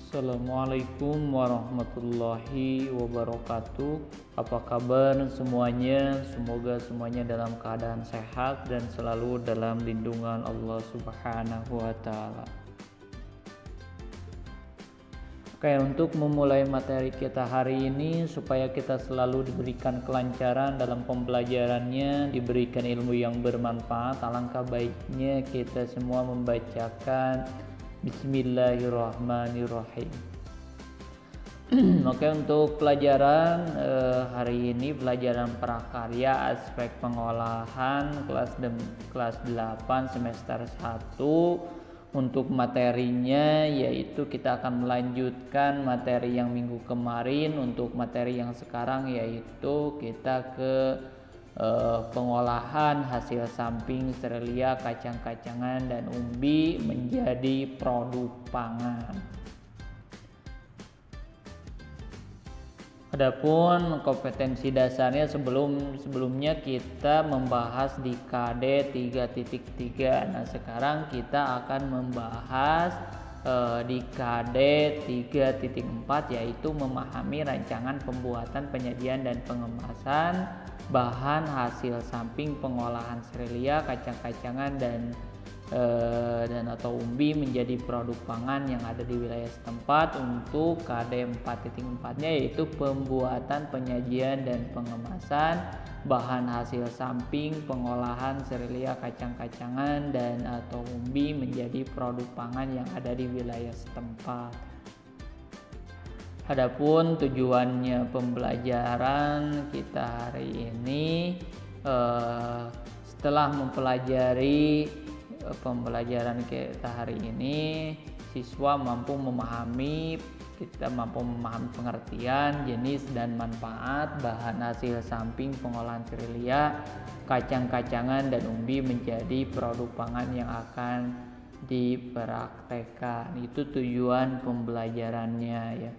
Assalamualaikum warahmatullahi wabarakatuh. Apa kabar semuanya? Semoga semuanya dalam keadaan sehat dan selalu dalam lindungan Allah Subhanahu wa Ta'ala. Oke, untuk memulai materi kita hari ini, supaya kita selalu diberikan kelancaran dalam pembelajarannya, diberikan ilmu yang bermanfaat, alangkah baiknya kita semua membacakan Bismillahirrahmanirrahim. Oke, untuk pelajaran hari ini, pelajaran prakarya aspek pengolahan kelas 8 semester 1. Untuk materinya yaitu kita akan melanjutkan materi yang minggu kemarin. Untuk materi yang sekarang yaitu kita ke pengolahan hasil samping serelia, kacang-kacangan dan umbi menjadi produk pangan. Adapun kompetensi dasarnya sebelumnya kita membahas di KD 3.3. Nah, sekarang kita akan membahas di KD 3.4 yaitu memahami rancangan pembuatan, penyajian dan pengemasan bahan hasil samping pengolahan serelia, kacang-kacangan dan atau umbi menjadi produk pangan yang ada di wilayah setempat. Untuk KD 4.4-nya yaitu pembuatan, penyajian dan pengemasan bahan hasil samping pengolahan serelia, kacang-kacangan dan atau umbi menjadi produk pangan yang ada di wilayah setempat. Adapun tujuannya pembelajaran kita hari ini, setelah mempelajari pembelajaran kita hari ini, siswa mampu memahami pengertian, jenis dan manfaat bahan hasil samping pengolahan serelia, kacang-kacangan dan umbi menjadi produk pangan yang akan dipraktekkan. Itu tujuan pembelajarannya ya.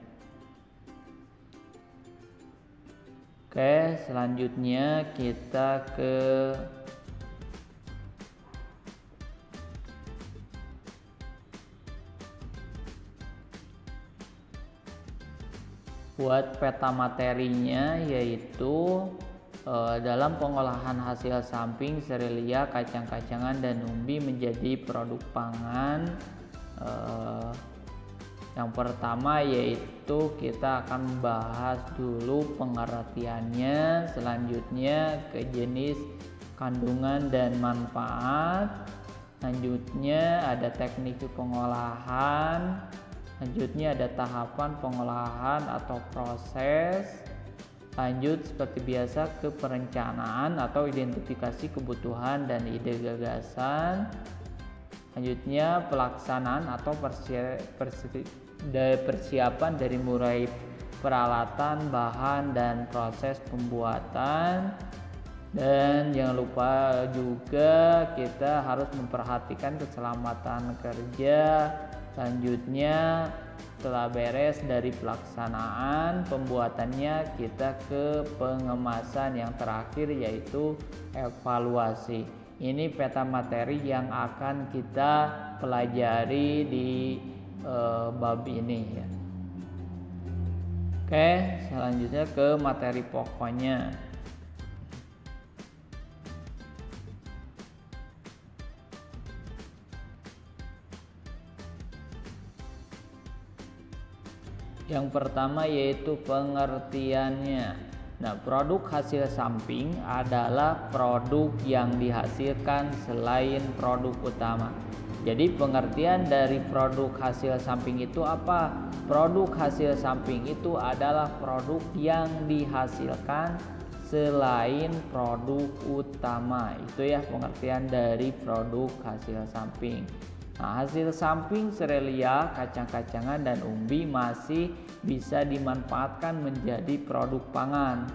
Oke, selanjutnya kita ke buat peta materinya, yaitu dalam pengolahan hasil samping serelia, kacang-kacangan dan umbi menjadi produk pangan. Yang pertama yaitu kita akan membahas dulu pengertiannya, selanjutnya ke jenis, kandungan dan manfaat, selanjutnya ada teknik pengolahan, selanjutnya ada tahapan pengolahan atau proses, lanjut seperti biasa ke perencanaan atau identifikasi kebutuhan dan ide gagasan, selanjutnya pelaksanaan atau persiapan dari mulai peralatan, bahan dan proses pembuatan. Dan jangan lupa juga kita harus memperhatikan keselamatan kerja. Selanjutnya setelah beres dari pelaksanaan pembuatannya, kita ke pengemasan yang terakhir yaitu evaluasi. Ini peta materi yang akan kita pelajari di bab ini ya. Oke, selanjutnya ke materi pokoknya. Yang pertama yaitu pengertiannya. Nah, produk hasil samping adalah produk yang dihasilkan selain produk utama. Jadi pengertian dari produk hasil samping itu apa? Produk hasil samping itu adalah produk yang dihasilkan selain produk utama. Itu ya pengertian dari produk hasil samping. Nah, hasil samping serelia, kacang-kacangan dan umbi masih bisa dimanfaatkan menjadi produk pangan.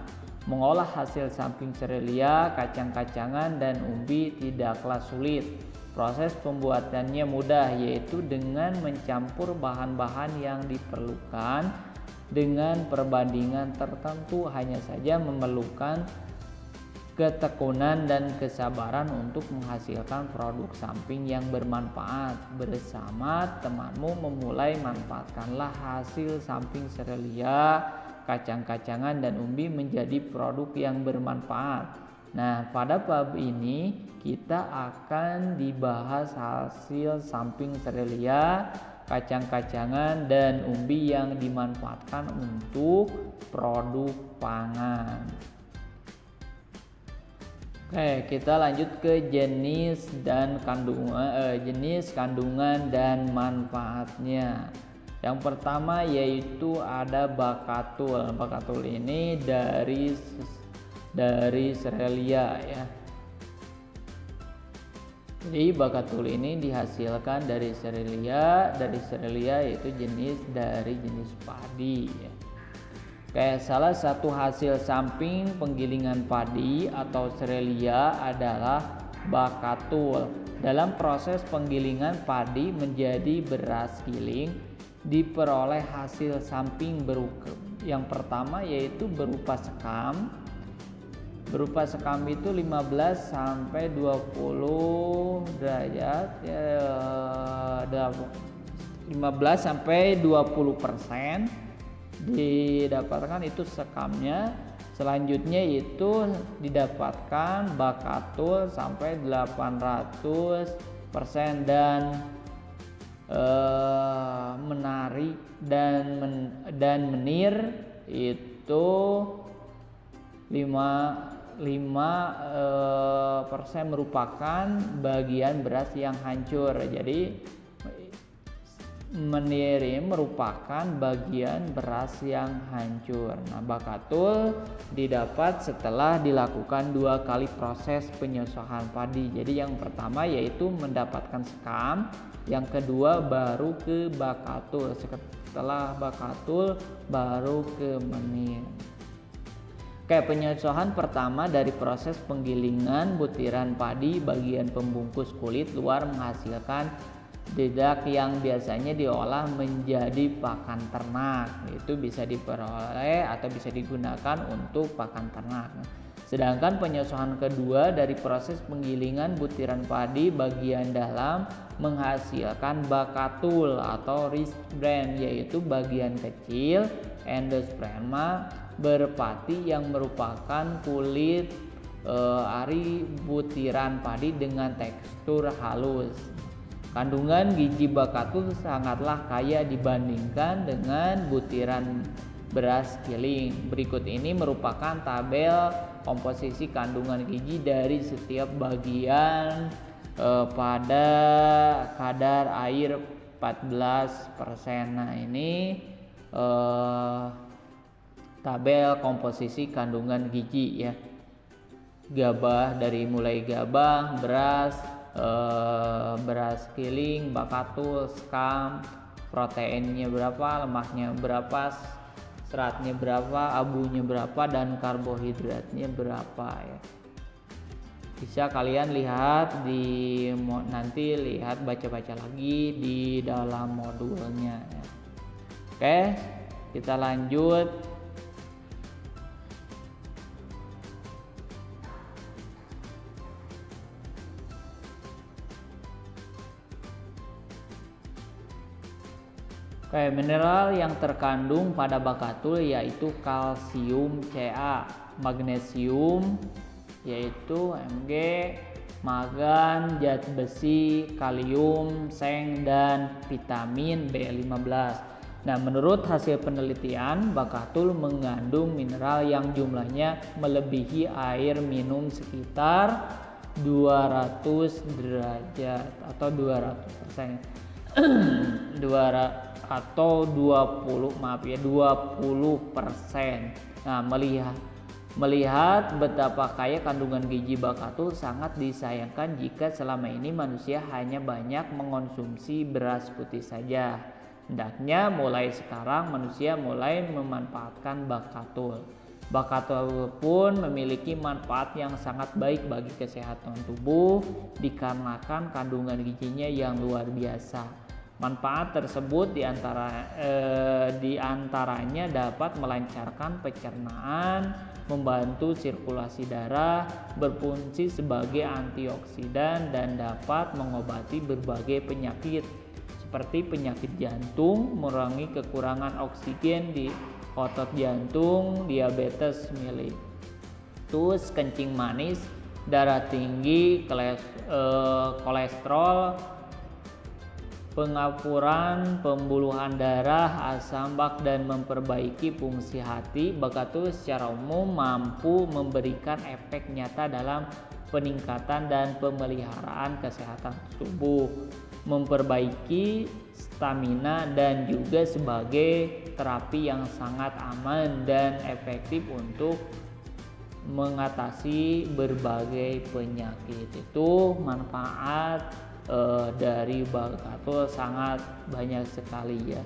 Mengolah hasil samping serelia, kacang-kacangan dan umbi tidaklah sulit. Proses pembuatannya mudah, yaitu dengan mencampur bahan-bahan yang diperlukan dengan perbandingan tertentu, hanya saja memerlukan ketekunan dan kesabaran untuk menghasilkan produk samping yang bermanfaat. Bersama temanmu memulai manfaatkanlah hasil samping serelia, kacang-kacangan dan umbi menjadi produk yang bermanfaat. Nah, pada bab ini kita akan dibahas hasil samping serelia, kacang-kacangan dan umbi yang dimanfaatkan untuk produk pangan. Oke, kita lanjut ke jenis kandungan dan manfaatnya. Yang pertama yaitu ada bakatul. Bakatul ini dari serelia ya. Jadi bakatul ini dihasilkan dari serelia yaitu jenis padi ya. Oke, salah satu hasil samping penggilingan padi atau serelia adalah bakatul. Dalam proses penggilingan padi menjadi beras giling diperoleh hasil samping berupa yang pertama yaitu berupa sekam. Berupa sekam itu 15 sampai 20 derajat ya, 15 sampai 20% didapatkan itu sekamnya. Selanjutnya itu didapatkan bakatul sampai 800% dan menari dan menir itu 5% merupakan bagian beras yang hancur. Jadi menir merupakan bagian beras yang hancur. Nah, bakatul didapat setelah dilakukan 2 kali proses penyosohan padi. Jadi yang pertama yaitu mendapatkan sekam, yang kedua baru ke bakatul. Setelah bakatul baru ke menir. Oke, penyosohan pertama dari proses penggilingan butiran padi bagian pembungkus kulit luar menghasilkan dedak yang biasanya diolah menjadi pakan ternak. Itu bisa diperoleh atau bisa digunakan untuk pakan ternak. Sedangkan penyosohan kedua dari proses penggilingan butiran padi bagian dalam menghasilkan bakatul atau rich bran, yaitu bagian kecil endosperma berpati yang merupakan kulit ari butiran padi dengan tekstur halus. Kandungan gizi bakatul sangatlah kaya dibandingkan dengan butiran beras giling. Berikut ini merupakan tabel komposisi kandungan gizi dari setiap bagian pada kadar air 14%. Nah, ini tabel komposisi kandungan gizi ya. Gabah, dari mulai gabah, beras giling, bakatul, sekam, proteinnya berapa, lemaknya berapa, seratnya berapa, abunya berapa, dan karbohidratnya berapa ya. Bisa kalian lihat nanti baca-baca lagi di dalam modulnya ya. Oke, kita lanjut. Oke, mineral yang terkandung pada bakatul yaitu kalsium Ca, magnesium yaitu Mg, magan, zat besi, kalium, seng, dan vitamin B15. Nah, menurut hasil penelitian, bakatul mengandung mineral yang jumlahnya melebihi air minum sekitar 200 derajat atau 200%. 20%. Nah, melihat betapa kaya kandungan gizi bakatul, sangat disayangkan jika selama ini manusia hanya banyak mengonsumsi beras putih saja. Hendaknya mulai sekarang manusia mulai memanfaatkan bakatul. Bakatul pun memiliki manfaat yang sangat baik bagi kesehatan tubuh dikarenakan kandungan gizinya yang luar biasa. Manfaat tersebut diantaranya dapat melancarkan pencernaan, membantu sirkulasi darah, berfungsi sebagai antioksidan, dan dapat mengobati berbagai penyakit seperti penyakit jantung, mengurangi kekurangan oksigen di otot jantung, diabetes mellitus, kencing manis, darah tinggi, kolesterol, pengapuran, pembuluhan darah, asam lambung, dan memperbaiki fungsi hati. Bakatus secara umum mampu memberikan efek nyata dalam peningkatan dan pemeliharaan kesehatan tubuh, memperbaiki stamina, dan juga sebagai terapi yang sangat aman dan efektif untuk mengatasi berbagai penyakit. Itu manfaat dari bakatul sangat banyak sekali ya.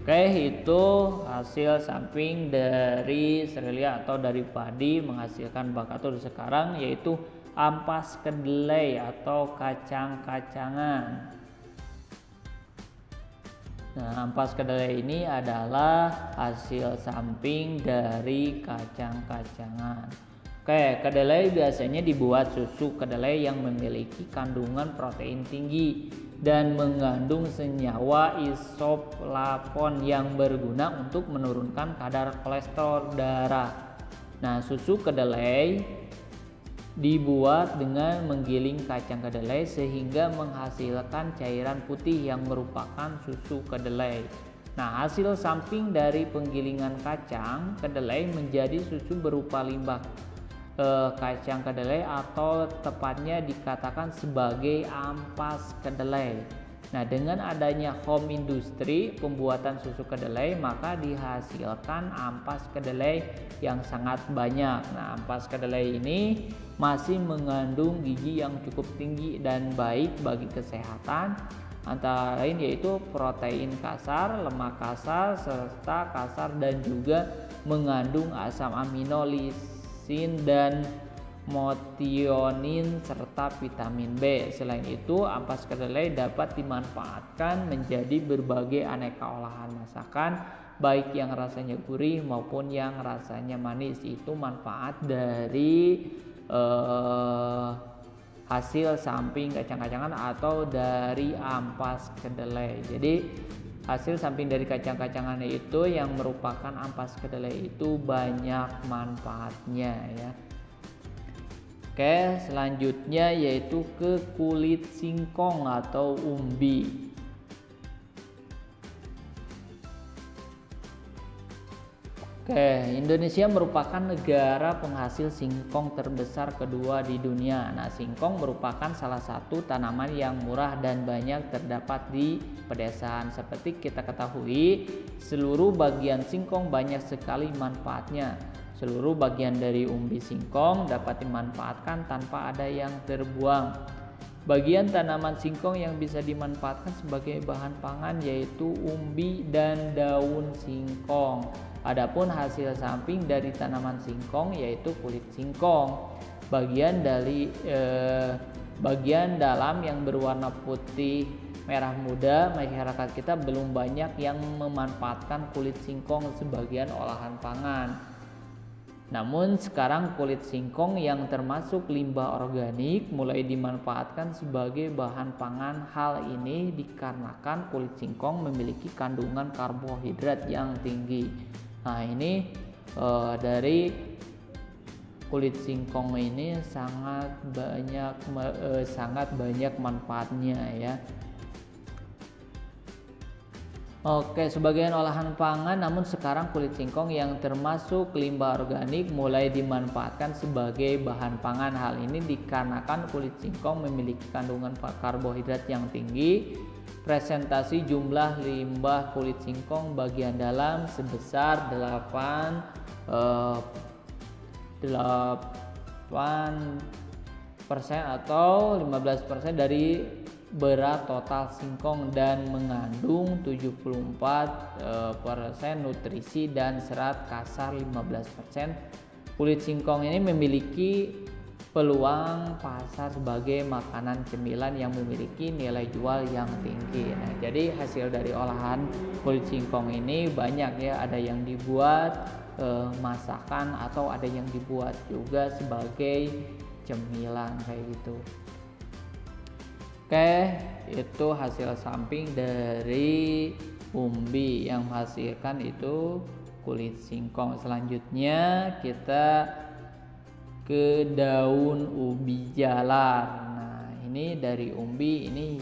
Oke, itu hasil samping dari serelia atau dari padi menghasilkan bakatul sekarang, yaitu ampas kedelai atau kacang-kacangan. Nah, ampas kedelai ini adalah hasil samping dari kacang-kacangan. Oke, kedelai biasanya dibuat susu kedelai yang memiliki kandungan protein tinggi dan mengandung senyawa isoflavon yang berguna untuk menurunkan kadar kolesterol darah. Nah, susu kedelai dibuat dengan menggiling kacang kedelai sehingga menghasilkan cairan putih yang merupakan susu kedelai. Nah, hasil samping dari penggilingan kacang kedelai menjadi susu berupa limbah kacang kedelai, atau tepatnya dikatakan sebagai ampas kedelai. Nah, dengan adanya home industry pembuatan susu kedelai, maka dihasilkan ampas kedelai yang sangat banyak. Nah, ampas kedelai ini masih mengandung gizi yang cukup tinggi dan baik bagi kesehatan, antara lain yaitu protein kasar, lemak kasar, serta kasar, dan juga mengandung asam amino, lisin, dan metionin, serta vitamin B. Selain itu, ampas kedelai dapat dimanfaatkan menjadi berbagai aneka olahan masakan, baik yang rasanya gurih maupun yang rasanya manis. Itu manfaat dari hasil samping kacang-kacangan atau dari ampas kedelai. Jadi hasil samping dari kacang-kacangan itu yang merupakan ampas kedelai itu banyak manfaatnya ya. Oke, selanjutnya yaitu ke kulit singkong atau umbi. Oke, Indonesia merupakan negara penghasil singkong terbesar kedua di dunia. Nah, singkong merupakan salah satu tanaman yang murah dan banyak terdapat di pedesaan. Seperti kita ketahui, seluruh bagian singkong banyak sekali manfaatnya. Seluruh bagian dari umbi singkong dapat dimanfaatkan tanpa ada yang terbuang. Bagian tanaman singkong yang bisa dimanfaatkan sebagai bahan pangan yaitu umbi dan daun singkong. Adapun hasil samping dari tanaman singkong yaitu kulit singkong. Bagian dalam yang berwarna putih merah muda, masyarakat kita belum banyak yang memanfaatkan kulit singkong sebagai olahan pangan. Namun sekarang kulit singkong yang termasuk limbah organik mulai dimanfaatkan sebagai bahan pangan. Hal ini dikarenakan kulit singkong memiliki kandungan karbohidrat yang tinggi. Nah, ini dari kulit singkong ini sangat banyak manfaatnya ya. Oke, sebagian olahan pangan, namun sekarang kulit singkong yang termasuk limbah organik mulai dimanfaatkan sebagai bahan pangan. Hal ini dikarenakan kulit singkong memiliki kandungan karbohidrat yang tinggi. Presentasi jumlah limbah kulit singkong bagian dalam sebesar 8% atau 15% dari berat total singkong dan mengandung 74% nutrisi dan serat kasar 15%. Kulit singkong ini memiliki peluang pasar sebagai makanan cemilan yang memiliki nilai jual yang tinggi. Nah, jadi hasil dari olahan kulit singkong ini banyak ya, ada yang dibuat masakan atau ada yang dibuat juga sebagai cemilan kayak gitu. Oke, itu hasil samping dari umbi yang menghasilkan itu kulit singkong. Selanjutnya kita ke daun ubi jalar. Nah, ini dari umbi ini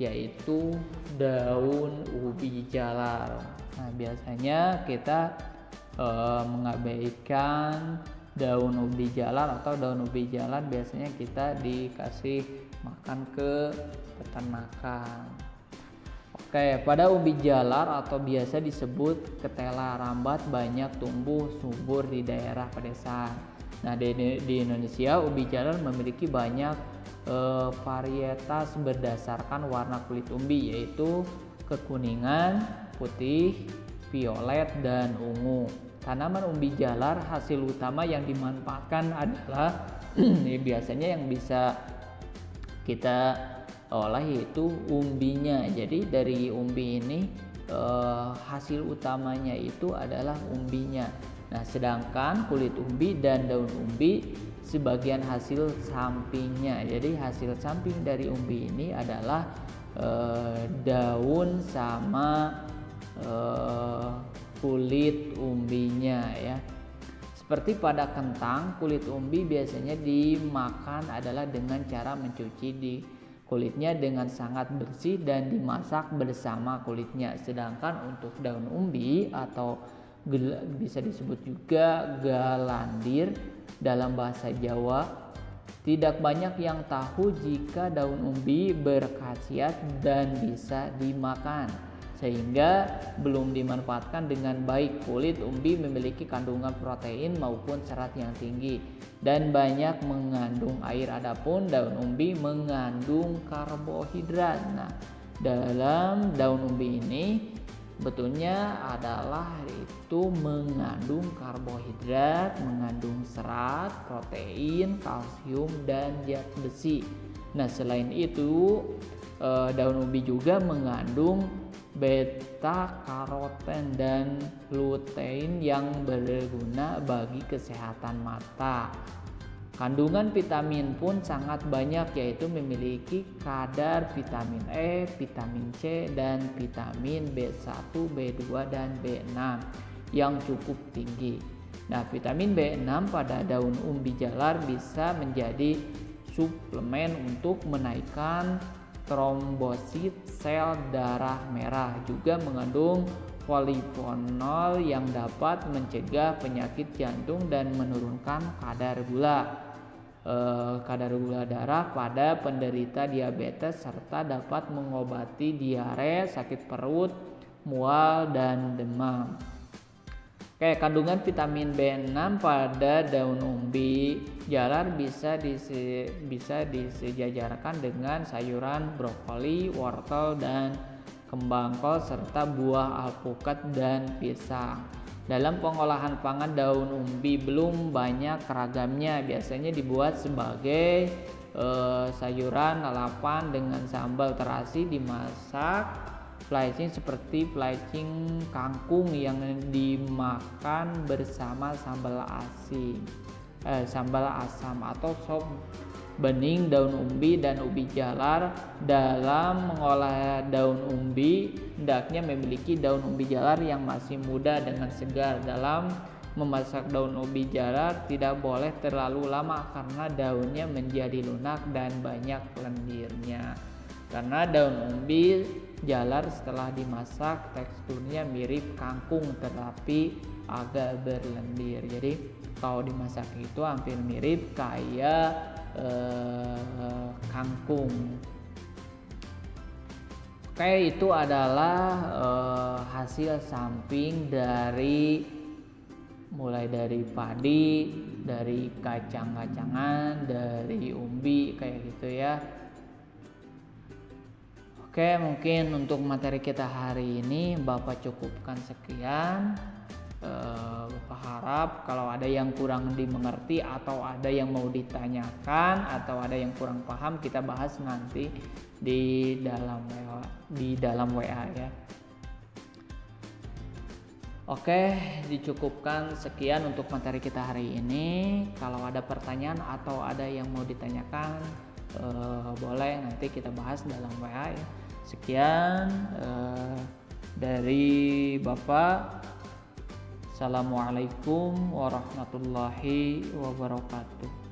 yaitu daun ubi jalar. Nah, biasanya kita mengabaikan daun ubi jalar, atau daun ubi jalar biasanya kita dikasih makan ke peternakan. Oke, pada ubi jalar atau biasa disebut ketela rambat banyak tumbuh subur di daerah pedesaan. Nah, di Indonesia ubi jalar memiliki banyak varietas berdasarkan warna kulit umbi, yaitu kekuningan, putih, violet, dan ungu. Tanaman umbi jalar hasil utama yang dimanfaatkan adalah biasanya yang bisa kita olah yaitu umbinya. Jadi dari umbi ini hasil utamanya itu adalah umbinya. Nah, sedangkan kulit umbi dan daun umbi sebagian hasil sampingnya. Jadi hasil samping dari umbi ini adalah daun sama kulit umbinya ya. Seperti pada kentang, kulit umbi biasanya dimakan adalah dengan cara mencuci di kulitnya dengan sangat bersih dan dimasak bersama kulitnya. Sedangkan untuk daun umbi atau bisa disebut juga galandir dalam bahasa Jawa, tidak banyak yang tahu jika daun umbi berkhasiat dan bisa dimakan, sehingga belum dimanfaatkan dengan baik. Kulit umbi memiliki kandungan protein maupun serat yang tinggi dan banyak mengandung air. Adapun daun umbi mengandung karbohidrat. Nah, dalam daun umbi ini betulnya adalah itu mengandung karbohidrat, mengandung serat, protein, kalsium, dan zat besi. Nah, selain itu daun umbi juga mengandung beta karoten dan lutein yang berguna bagi kesehatan mata. Kandungan vitamin pun sangat banyak, yaitu memiliki kadar vitamin E, vitamin C, dan vitamin B1, B2, dan B6 yang cukup tinggi. Nah, vitamin B6 pada daun umbi jalar bisa menjadi suplemen untuk menaikkan trombosit sel darah merah. Juga mengandung polifonol yang dapat mencegah penyakit jantung dan menurunkan kadar gula darah pada penderita diabetes, serta dapat mengobati diare, sakit perut, mual, dan demam. Oke, kandungan vitamin B6 pada daun umbi jalar bisa disejajarkan dengan sayuran brokoli, wortel, dan kembang kol, serta buah alpukat dan pisang. Dalam pengolahan pangan, daun umbi belum banyak ragamnya. Biasanya dibuat sebagai sayuran lalapan dengan sambal terasi, dimasak plecing seperti plecing kangkung yang dimakan bersama sambal asam, atau sop bening daun umbi dan ubi jalar. Dalam mengolah daun umbi, hendaknya memiliki daun umbi jalar yang masih muda dengan segar. Dalam memasak daun ubi jalar tidak boleh terlalu lama karena daunnya menjadi lunak dan banyak lendirnya. Karena daun umbi jalar setelah dimasak teksturnya mirip kangkung tetapi agak berlendir. Jadi kalau dimasak itu hampir mirip kayak kangkung. Oke, itu adalah hasil samping dari mulai dari padi, dari kacang-kacangan, dari umbi kayak gitu ya. Oke, mungkin untuk materi kita hari ini Bapak cukupkan sekian. Bapak harap kalau ada yang kurang dimengerti atau ada yang mau ditanyakan atau ada yang kurang paham, kita bahas nanti di dalam WA ya. Oke, dicukupkan sekian untuk materi kita hari ini. Kalau ada pertanyaan atau ada yang mau ditanyakan, boleh nanti kita bahas dalam WA ya. Sekian dari Bapak. Assalamualaikum warahmatullahi wabarakatuh.